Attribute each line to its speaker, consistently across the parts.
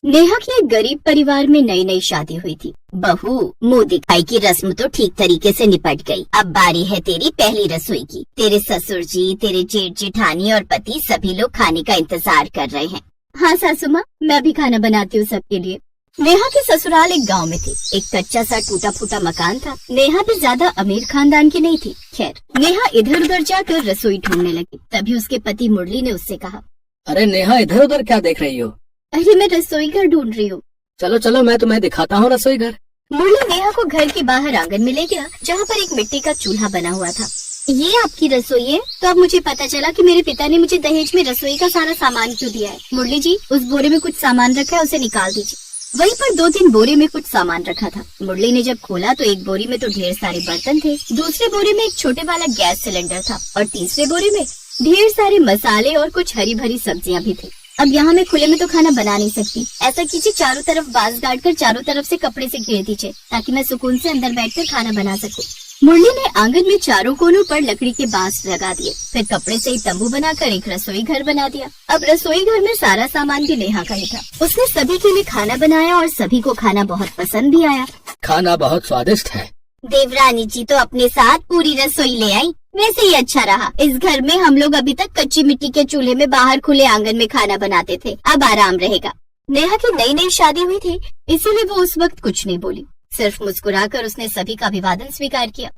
Speaker 1: नेहा के एक गरीब परिवार में नई नई शादी हुई थी। बहू, मुंह दिखाई की रस्म तो ठीक तरीके से निपट गई। अब बारी है तेरी पहली रसोई की। तेरे ससुर जी, तेरे जेठ जेठानी और पति सभी लोग खाने का इंतजार कर रहे हैं। हाँ सासू माँ, मैं भी खाना बनाती हूँ सबके लिए। नेहा के ससुराल एक गांव में थे। एक कच्चा सा टूटा फूटा मकान था। नेहा भी ज्यादा अमीर खानदान की नहीं थी। खैर, नेहा इधर उधर जाकर रसोई ढूंढने लगी। तभी उसके पति मुरली ने उससे कहा,
Speaker 2: अरे नेहा, इधर उधर क्या देख रही हो?
Speaker 1: अरे मैं रसोई घर ढूंढ रही हूँ।
Speaker 2: चलो चलो, मैं तुम्हें दिखाता हूँ रसोई घर।
Speaker 1: मुरली नेहा को घर के बाहर आंगन में ले गया, जहाँ पर एक मिट्टी का चूल्हा बना हुआ था। ये आपकी रसोई है? तो अब मुझे पता चला कि मेरे पिता ने मुझे दहेज में रसोई का सारा सामान क्यों दिया है। मुरली जी, उस बोरे में कुछ सामान रखा है, उसे निकाल दीजिए। वहीं पर 2-3 बोरे में कुछ सामान रखा था। मुरली ने जब खोला तो एक बोरी में तो ढेर सारे बर्तन थे, दूसरे बोरे में एक छोटे वाला गैस सिलेंडर था और तीसरे बोरे में ढेर सारे मसाले और कुछ हरी भरी सब्जियां भी थी। अब यहाँ मैं खुले में तो खाना बना नहीं सकती। ऐसा कीजिए, चारों तरफ बांस गाड़ कर चारों तरफ से कपड़े से घेर दीजिए, ताकि मैं सुकून से अंदर बैठकर खाना बना सकूं। मुरली ने आंगन में चारों कोनों पर लकड़ी के बांस लगा दिए, फिर कपड़े से ही तंबू बनाकर एक रसोई घर बना दिया। अब रसोई घर में सारा सामान भी नेहा का ही था। उसने सभी के लिए खाना बनाया और सभी को खाना बहुत पसंद भी आया।
Speaker 2: खाना बहुत स्वादिष्ट है।
Speaker 1: देवरानी जी तो अपने साथ पूरी रसोई ले आई। वैसे ही अच्छा रहा। इस घर में हम लोग अभी तक कच्ची मिट्टी के चूल्हे में बाहर खुले आंगन में खाना बनाते थे, अब आराम रहेगा। नेहा की नई नई शादी हुई थी, इसीलिए वो उस वक्त कुछ नहीं बोली। सिर्फ मुस्कुराकर उसने सभी का अभिवादन स्वीकार किया।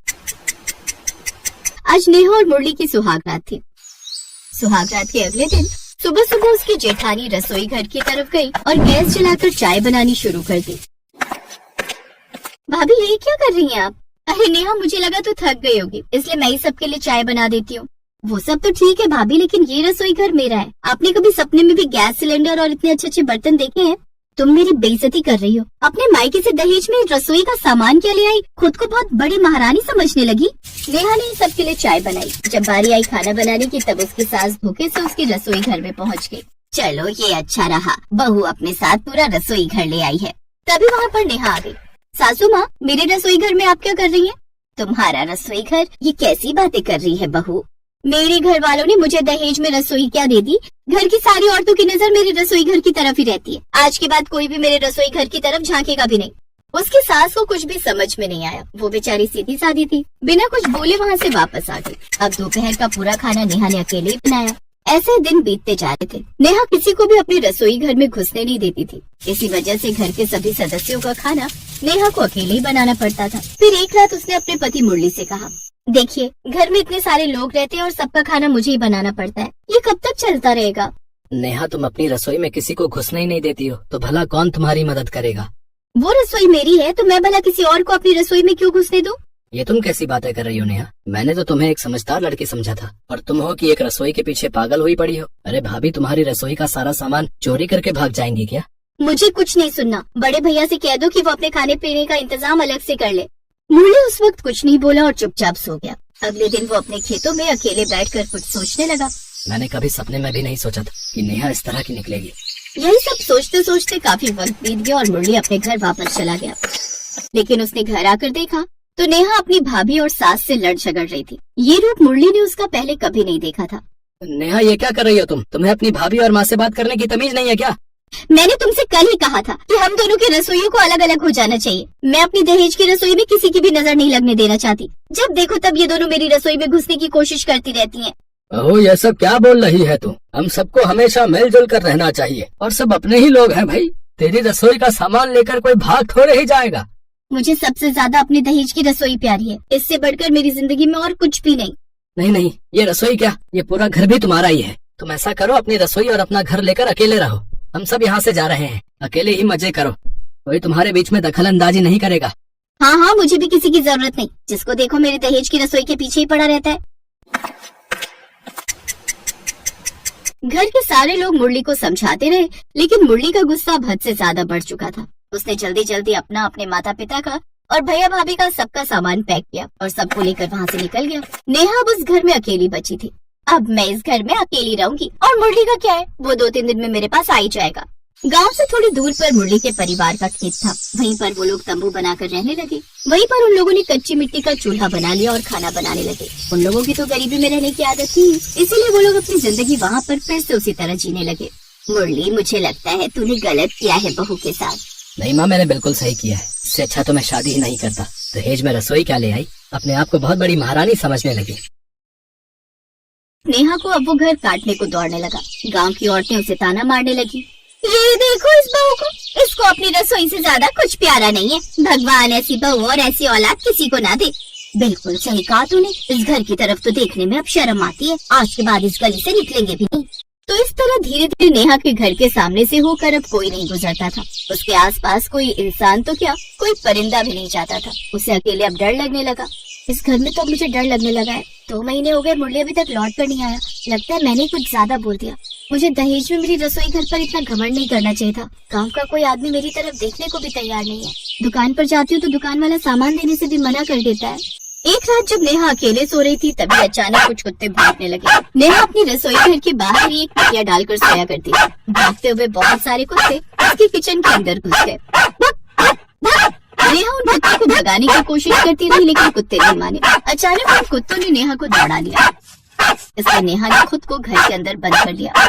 Speaker 1: आज नेहा और मुरली की सुहागरात थी। सुहागरात के अगले दिन सुबह सुबह उसकी जेठानी रसोई घर की तरफ गई और गैस जलाकर चाय बनानी शुरू कर दी। भाभी, ये क्या कर रही हैं आप? अरे नेहा, मुझे लगा तो थक गई होगी, इसलिए मैं ही सबके लिए चाय बना देती हूँ। वो सब तो ठीक है भाभी, लेकिन ये रसोई घर मेरा है। आपने कभी सपने में भी गैस सिलेंडर और इतने अच्छे अच्छे बर्तन देखे हैं? तुम मेरी बेइज्जती कर रही हो। अपने मायके से दहेज में रसोई का सामान क्या ले आई? खुद को बहुत बड़ी महारानी समझने लगी। नेहा ने सबके लिए चाय बनाई। जब बारी आई खाना बनाने की, तब उसकी सास भूखे से उसकी रसोई घर में पहुँच गई। चलो, ये अच्छा रहा, बहू अपने साथ पूरा रसोई घर ले आई है। तभी वहाँ पर नेहा आ गई। सासू माँ, मेरे रसोई घर में आप क्या कर रही हैं? तुम्हारा रसोई घर? ये कैसी बातें कर रही है बहू? मेरे घर वालों ने मुझे दहेज में रसोई क्या दे दी? घर की सारी औरतों की नजर मेरे रसोई घर की तरफ ही रहती है। आज के बाद कोई भी मेरे रसोई घर की तरफ झांकेगा भी नहीं। उसकी सास को कुछ भी समझ में नहीं आया। वो बेचारी सीधी सादी थी, बिना कुछ बोले वहाँ से वापस आ गई। अब दोपहर का पूरा खाना नेहा ने अकेले ही बनाया। ऐसे दिन बीतते जा रहे थे। नेहा किसी को भी अपने रसोई घर में घुसने नहीं देती थी। इसी वजह से घर के सभी सदस्यों का खाना नेहा को अकेले ही बनाना पड़ता था। फिर एक रात उसने अपने पति मुरली से कहा, देखिए, घर में इतने सारे लोग रहते हैं और सबका खाना मुझे ही बनाना पड़ता है। ये कब तक चलता रहेगा?
Speaker 2: नेहा, तुम अपनी रसोई में किसी को घुसने ही नहीं देती हो, तो भला कौन तुम्हारी मदद करेगा?
Speaker 1: वो रसोई मेरी है, तो मैं भला किसी और को अपनी रसोई में क्यों घुसने दूं?
Speaker 2: ये तुम कैसी बातें कर रही हो नेहा? मैंने तो तुम्हें एक समझदार लड़की समझा था, और तुम हो कि एक रसोई के पीछे पागल हुई पड़ी हो। अरे भाभी, तुम्हारी रसोई का सारा सामान चोरी करके भाग जाएंगी क्या?
Speaker 1: मुझे कुछ नहीं सुनना। बड़े भैया से कह दो कि वो अपने खाने पीने का इंतजाम अलग से कर ले। मुरली उस वक्त कुछ नहीं बोला और चुपचाप सो गया। अगले दिन वो अपने खेतों में अकेले बैठकर कुछ सोचने लगा।
Speaker 2: मैंने कभी सपने में भी नहीं सोचा था कि नेहा इस तरह की निकलेगी।
Speaker 1: यही सब सोचते सोचते काफी वक्त बीत गया और मुरली अपने घर वापस चला गया। लेकिन उसने घर आकर देखा तो नेहा अपनी भाभी और सास से लड़ झगड़ रही थी। ये रूप मुरली ने उसका पहले कभी नहीं देखा था।
Speaker 2: नेहा, ये क्या कर रही हो तुम? तुम्हें अपनी भाभी और माँ से बात करने की तमीज नहीं है क्या?
Speaker 1: मैंने तुमसे कल ही कहा था कि हम दोनों की रसोइयों को अलग अलग हो जाना चाहिए। मैं अपनी दहेज की रसोई में किसी की भी नजर नहीं लगने देना चाहती। जब देखो तब ये दोनों मेरी रसोई में घुसने की कोशिश करती रहती हैं।
Speaker 2: ओह, ये सब क्या बोल रही है तू? हम सबको हमेशा मिलजुल कर रहना चाहिए, और सब अपने ही लोग हैं भाई। तेरी रसोई का सामान लेकर कोई भाग थोड़े ही जाएगा।
Speaker 1: मुझे सबसे ज्यादा अपनी दहेज की रसोई प्यारी है। इससे बढ़कर मेरी जिंदगी में और कुछ भी नहीं।
Speaker 2: नहीं नहीं, ये रसोई क्या, ये पूरा घर भी तुम्हारा ही है। तुम ऐसा करो, अपनी रसोई और अपना घर लेकर अकेले रहो। हम सब यहाँ से जा रहे हैं, अकेले ही मजे करो। कोई तुम्हारे बीच में दखल अंदाजी नहीं करेगा।
Speaker 1: हाँ हाँ, मुझे भी किसी की जरूरत नहीं। जिसको देखो मेरे दहेज की रसोई के पीछे ही पड़ा रहता है। घर के सारे लोग मुरली को समझाते रहे, लेकिन मुरली का गुस्सा हद से ज्यादा बढ़ चुका था। उसने जल्दी जल्दी अपना, अपने माता पिता का और भैया भाभी का सबका सामान पैक किया और सबको लेकर वहाँ से निकल गया। नेहा अब उस घर में अकेली बची थी। अब मैं इस घर में अकेली रहूंगी, और मुरली का क्या है, वो 2-3 दिन में मेरे पास आ ही जाएगा। गांव से थोड़ी दूर पर मुरली के परिवार का खेत था। वहीं पर वो लोग तंबू बनाकर रहने लगे। वहीं पर उन लोगों ने कच्ची मिट्टी का चूल्हा बना लिया और खाना बनाने लगे। उन लोगों की तो गरीबी में रहने की आदत थी, इसीलिए वो लोग अपनी जिंदगी वहाँ पर फिर से उसी तरह जीने लगे। मुरली, मुझे लगता है तूने गलत किया है बहू के साथ।
Speaker 2: नहीं माँ, मैंने बिल्कुल सही किया है। इससे अच्छा तो मैं शादी ही नहीं करता। दहेज में रसोई क्या ले आई, अपने आप को बहुत बड़ी महारानी समझने लगी।
Speaker 1: नेहा को अब वो घर काटने को दौड़ने लगा। गांव की औरतें उसे ताना मारने लगी, ये देखो इस बहू को, इसको अपनी रसोई से ज्यादा कुछ प्यारा नहीं है। भगवान ऐसी बहू और ऐसी औलाद किसी को ना दे। बिल्कुल सही कहा तूने, इस घर की तरफ तो देखने में अब शर्म आती है। आज के बाद इस गली से निकलेंगे भी नहीं। तो इस तरह धीरे धीरे नेहा के घर के सामने से होकर अब कोई नहीं गुजरता था। उसके आसपास कोई इंसान तो क्या, कोई परिंदा भी नहीं जाता था। उसे अकेले अब डर लगने लगा। इस घर में तो मुझे डर लगने लगा है। 2 महीने हो गए, मुरली अभी तक लौट कर नहीं आया। लगता है मैंने कुछ ज्यादा बोल दिया। मुझे दहेज में मेरी रसोई घर पर इतना घमंड नहीं करना चाहिए था। गांव का कोई आदमी मेरी तरफ देखने को भी तैयार नहीं है। दुकान पर जाती हूँ तो दुकान वाला सामान देने से भी मना कर देता है। एक रात जब नेहा अकेले सो रही थी, तभी अचानक कुछ कुत्ते भौंकने लगे। नेहा अपनी रसोई घर के बाहर ही एक तकिया डालकर सोया करती थी। भागते हुए बहुत सारे कुत्ते उसके किचन के अंदर घुस गए। नेहा उन कुत्तों को भगाने की कोशिश करती रही, लेकिन कुत्ते नहीं माने। अचानक उन कुत्तों ने नेहा को दौड़ा लिया। इसलिए नेहा ने खुद को घर के अंदर बंद कर लिया।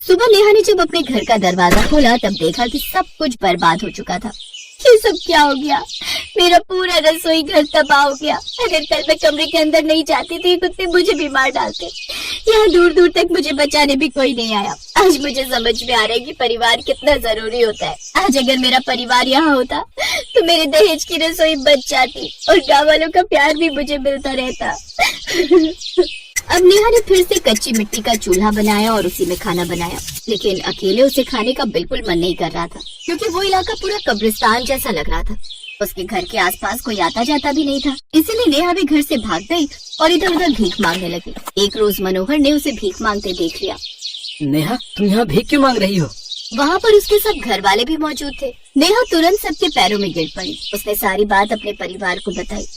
Speaker 1: सुबह नेहा ने जब अपने घर का दरवाजा खोला, तब देखा कि सब कुछ बर्बाद हो चुका था। ये सब क्या हो गया? मेरा पूरा रसोई घर तबाह हो गया। अगर कल मैं कमरे के अंदर नहीं जाती तो ये कुत्ते मुझे भी मार डालते। यहाँ दूर दूर तक मुझे बचाने भी कोई नहीं आया। आज मुझे समझ में आ रहा है कि परिवार कितना जरूरी होता है। आज अगर मेरा परिवार यहाँ होता तो मेरे दहेज की रसोई बच जाती और गाँव वालों का प्यार भी मुझे मिलता रहता। अब नेहा ने फिर से कच्ची मिट्टी का चूल्हा बनाया और उसी में खाना बनाया, लेकिन अकेले उसे खाने का बिल्कुल मन नहीं कर रहा था, क्योंकि वो इलाका पूरा कब्रिस्तान जैसा लग रहा था। उसके घर के आसपास कोई आता जाता भी नहीं था। इसीलिए नेहा भी घर से भाग गई और इधर उधर भीख मांगने लगी। एक रोज मनोहर ने उसे भीख मांगते देख लिया।
Speaker 2: नेहा, तुम यहाँ भीख क्यों मांग रही हो?
Speaker 1: वहाँ पर उसके सब घर वाले भी मौजूद थे। नेहा तुरंत सबके पैरों में गिर पड़ी। उसने सारी बात अपने परिवार को बताई।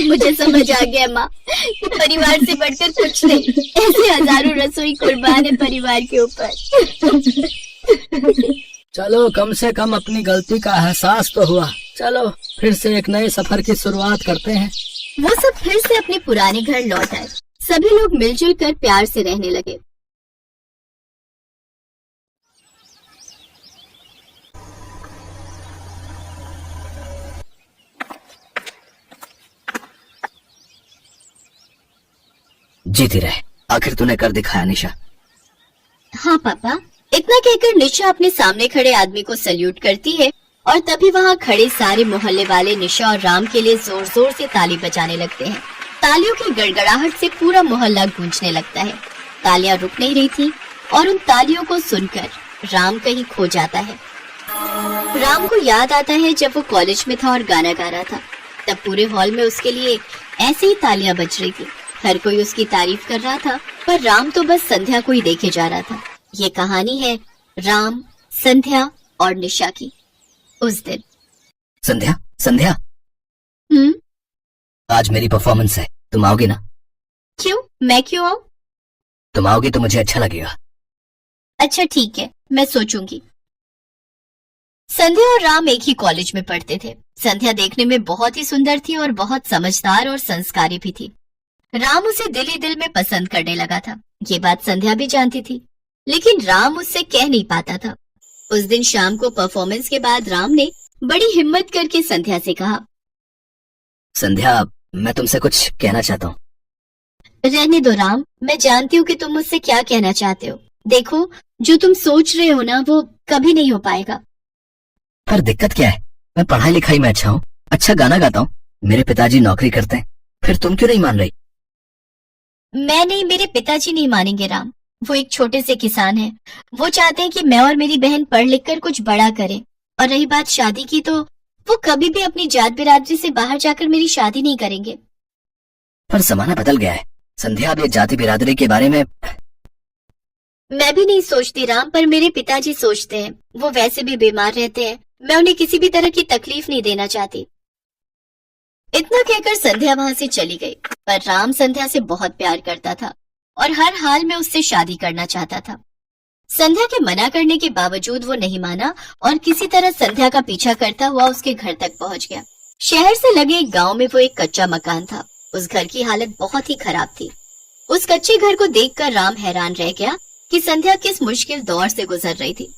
Speaker 1: मुझे समझ आ गया माँ, कि परिवार से बढ़कर कुछ नहीं। ऐसे हजारों रसोई कुर्बान है परिवार के ऊपर।
Speaker 2: चलो, कम से कम अपनी गलती का एहसास तो हुआ। चलो फिर से एक नए सफर की शुरुआत करते हैं।
Speaker 1: वो सब फिर से अपने पुराने घर लौट आए। सभी लोग मिलजुल कर प्यार से रहने लगे।
Speaker 2: जीती रहे, आखिर तूने कर दिखाया निशा।
Speaker 1: हाँ पापा। इतना कहकर निशा अपने सामने खड़े आदमी को सल्यूट करती है और तभी वहाँ खड़े सारे मोहल्ले वाले निशा और राम के लिए जोर जोर से ताली बजाने लगते हैं। तालियों की गड़गड़ाहट से पूरा मोहल्ला गूंजने लगता है। तालियां रुक नहीं रही थी और उन तालियों को सुनकर राम कहीं खो जाता है। राम को याद आता है जब वो कॉलेज में था और गाना गा रहा था, तब पूरे हॉल में उसके लिए ऐसे ही तालियां बज रही थी। हर कोई उसकी तारीफ कर रहा था, पर राम तो बस संध्या को ही देखे जा रहा था। ये कहानी है राम, संध्या और निशा की। उस दिन
Speaker 2: संध्या, संध्या, आज मेरी परफॉर्मेंस है, तुम आओगी ना?
Speaker 1: क्यों? मैं क्यों आऊँ?
Speaker 2: तुम आओगी तो मुझे अच्छा लगेगा।
Speaker 1: अच्छा ठीक है, मैं सोचूंगी। संध्या और राम एक ही कॉलेज में पढ़ते थे। संध्या देखने में बहुत ही सुंदर थी और बहुत समझदार और संस्कारी भी थी। राम उसे दिल ही दिल में पसंद करने लगा था। ये बात संध्या भी जानती थी, लेकिन राम उससे कह नहीं पाता था। उस दिन शाम को परफॉर्मेंस के बाद राम ने बड़ी हिम्मत करके संध्या से कहा,
Speaker 2: संध्या, मैं तुमसे कुछ कहना चाहता हूँ।
Speaker 1: रहने दो राम, मैं जानती हूँ कि तुम मुझसे क्या कहना चाहते हो। देखो, जो तुम सोच रहे हो ना, वो कभी नहीं हो पाएगा।
Speaker 2: पर दिक्कत क्या है? मैं पढ़ाई लिखाई में अच्छा हूँ, अच्छा गाना गाता हूँ, मेरे पिताजी नौकरी करते हैं, फिर तुम क्यों नहीं मान रही?
Speaker 1: मैं नहीं, मेरे पिताजी नहीं मानेंगे राम। वो एक छोटे से किसान हैं। वो चाहते हैं कि मैं और मेरी बहन पढ़ लिख कर कुछ बड़ा करें। और रही बात शादी की, तो वो कभी भी अपनी जात बिरादरी से बाहर जाकर मेरी शादी नहीं करेंगे।
Speaker 2: पर जमाना बदल गया है संध्या, अब ये जाति बिरादरी के बारे में
Speaker 1: मैं भी नहीं सोचती राम, पर मेरे पिताजी सोचते हैं। वो वैसे भी बीमार रहते हैं, मैं उन्हें किसी भी तरह की तकलीफ नहीं देना चाहती। इतना कहकर संध्या वहाँ से चली गई। पर राम संध्या से बहुत प्यार करता था और हर हाल में उससे शादी करना चाहता था। संध्या के मना करने के बावजूद वो नहीं माना और किसी तरह संध्या का पीछा करता हुआ उसके घर तक पहुँच गया। शहर से लगे एक गाँव में वो एक कच्चा मकान था। उस घर की हालत बहुत ही खराब थी। उस कच्चे घर को देखकर राम हैरान रह गया कि संध्या किस मुश्किल दौर से गुजर रही थी।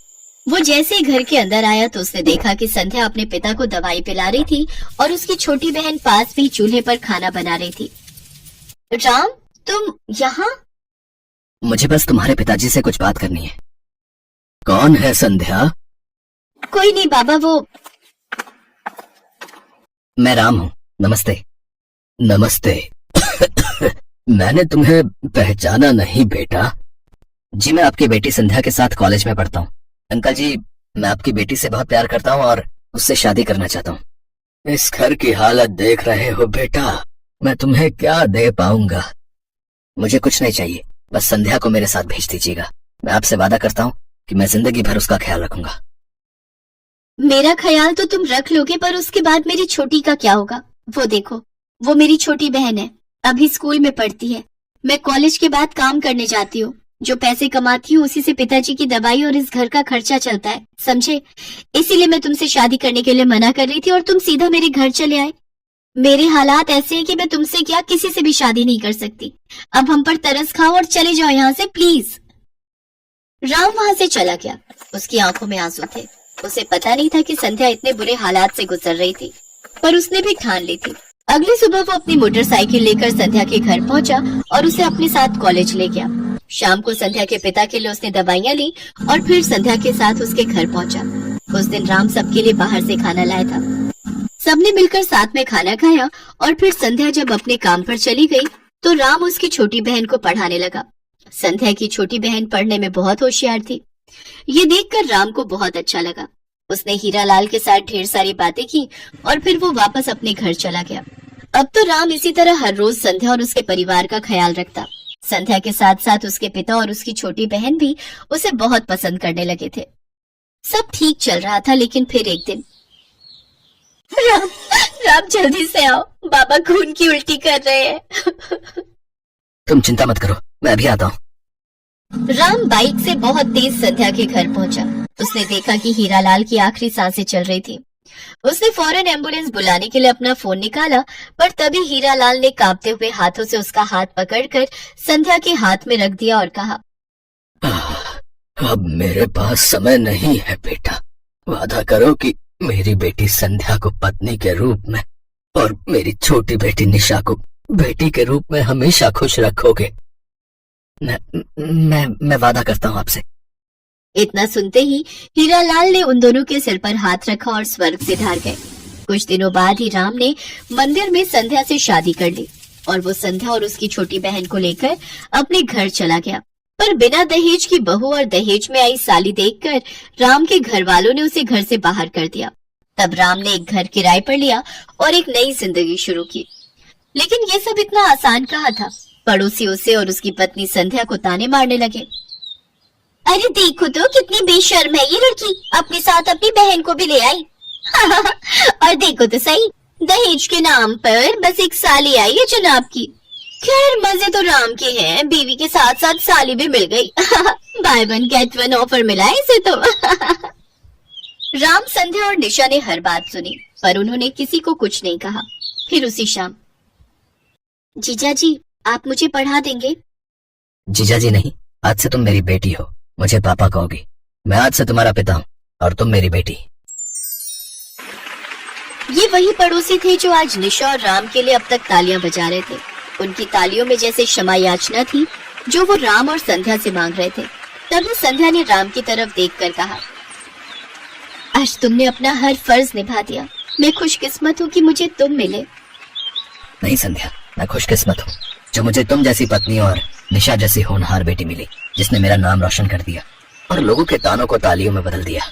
Speaker 1: वो जैसे ही घर के अंदर आया तो उसने देखा कि संध्या अपने पिता को दवाई पिला रही थी और उसकी छोटी बहन पास भी चूल्हे पर खाना बना रही थी। राम, तुम यहाँ?
Speaker 2: मुझे बस तुम्हारे पिताजी से कुछ बात करनी है। कौन है संध्या?
Speaker 1: कोई नहीं बाबा, वो
Speaker 2: मैं राम हूँ। नमस्ते। नमस्ते। मैंने तुम्हें पहचाना नहीं बेटा। जी मैं आपकी बेटी संध्या के साथ कॉलेज में पढ़ता हूँ। अंकल जी, मैं आपकी बेटी से बहुत प्यार करता हूँ और उससे शादी करना चाहता हूँ। इस घर की हालत देख रहे हो बेटा, मैं तुम्हें क्या दे पाऊंगा? मुझे कुछ नहीं चाहिए, बस संध्या को मेरे साथ भेज दीजिएगा। मैं आपसे वादा करता हूँ कि मैं जिंदगी भर उसका ख्याल रखूंगा।
Speaker 1: मेरा ख्याल तो तुम रख लोगे, पर उसके बाद मेरी छोटी का क्या होगा? वो देखो, वो मेरी छोटी बहन है, अभी स्कूल में पढ़ती है। मैं कॉलेज के बाद काम करने जाती हूँ, जो पैसे कमाती हूँ उसी से पिताजी की दवाई और इस घर का खर्चा चलता है, समझे? इसीलिए मैं तुमसे शादी करने के लिए मना कर रही थी और तुम सीधा मेरे घर चले आए। मेरे हालात ऐसे हैं कि मैं तुमसे क्या किसी से भी शादी नहीं कर सकती। अब हम पर तरस खाओ और चले जाओ यहाँ से प्लीज। राम वहां से चला गया। उसकी आंखों में आंसू थे। उसे पता नहीं था कि संध्या इतने बुरे हालात से गुजर रही थी, पर उसने भी ठान ली थी। अगली सुबह वो अपनी मोटरसाइकिल लेकर संध्या के घर पहुंचा और उसे अपने साथ कॉलेज ले गया। शाम को संध्या के पिता के लिए उसने दवाइयाँ ली और फिर संध्या के साथ उसके घर पहुंचा। उस दिन राम सबके लिए बाहर से खाना लाया था। सबने मिलकर साथ में खाना खाया और फिर संध्या जब अपने काम पर चली गई तो राम उसकी छोटी बहन को पढ़ाने लगा। संध्या की छोटी बहन पढ़ने में बहुत होशियार थी। ये देखकर राम को बहुत अच्छा लगा। उसने हीरालाल के साथ ढेर सारी बातें की और फिर वो वापस अपने घर चला गया। अब तो राम इसी तरह हर रोज संध्या और उसके परिवार का ख्याल रखता। संध्या के साथ साथ उसके पिता और उसकी छोटी बहन भी उसे बहुत पसंद करने लगे थे। सब ठीक चल रहा था, लेकिन फिर एक दिन राम जल्दी से आओ, बाबा खून की उल्टी कर रहे हैं।
Speaker 2: तुम चिंता मत करो, मैं अभी आता हूँ।
Speaker 1: राम बाइक से बहुत तेज संध्या के घर पहुंचा। उसने देखा कि हीरालाल की आखिरी सांसें चल रही थी। उसने फौरन एम्बुलेंस बुलाने के लिए अपना फोन निकाला, पर तभी हीरालाल ने कांपते हुए हाथों से उसका हाथ पकड़कर संध्या के हाथ में रख दिया और कहा,
Speaker 2: अब मेरे पास समय नहीं है बेटा। वादा करो कि मेरी बेटी संध्या को पत्नी के रूप में और मेरी छोटी बेटी निशा को बेटी के रूप में हमेशा खुश रखोगे। मैं वादा करता हूँ आपसे।
Speaker 1: इतना सुनते ही हीरालाल ने उन दोनों के सिर पर हाथ रखा और स्वर्ग से ढार गए। कुछ दिनों बाद ही राम ने मंदिर में संध्या से शादी कर ली और वो संध्या और उसकी छोटी बहन को लेकर अपने घर चला गया। पर बिना दहेज की बहू और दहेज में आई साली देखकर राम के घर वालों ने उसे घर से बाहर कर दिया। तब राम ने एक घर किराए पर लिया और एक नई जिंदगी शुरू की। लेकिन ये सब इतना आसान कहाँ था। पड़ोसी उसे और उसकी पत्नी संध्या को ताने मारने लगे। अरे देखो तो कितनी बेशर्म है ये लड़की, अपने साथ अपनी बहन को भी ले आई। और देखो तो सही, दहेज के नाम पर बस एक साली आई है जनाब की। खैर मजे तो राम के हैं, बीवी के साथ साथ साली भी मिल गई। By one get one offer मिला है इसे तो। राम, संध्या और निशा ने हर बात सुनी, पर उन्होंने किसी को कुछ नहीं कहा। फिर उसी शाम, जीजा जी आप मुझे पढ़ा देंगे?
Speaker 2: जीजा जी नहीं, आज से तुम मेरी बेटी हो, मुझे पापा कहोगी। मैं आज से तुम्हारा पिता हूँ और तुम मेरी बेटी।
Speaker 1: ये वही पड़ोसी थे जो आज निशा और राम के लिए अब तक तालियां बजा रहे थे। उनकी तालियों में जैसे क्षमा याचना थी जो वो राम और संध्या से मांग रहे थे। तभी संध्या ने राम की तरफ देखकर कहा, आज तुमने अपना हर फर्ज निभा दिया। मैं खुशकिस्मत हूँ कि मुझे तुम मिले।
Speaker 2: नहीं संध्या, मैं खुशकिस्मत हूँ जो मुझे तुम जैसी पत्नी और निशा जैसी होनहार बेटी मिली, जिसने मेरा नाम रोशन कर दिया और लोगों के तानों को तालियों में बदल दिया।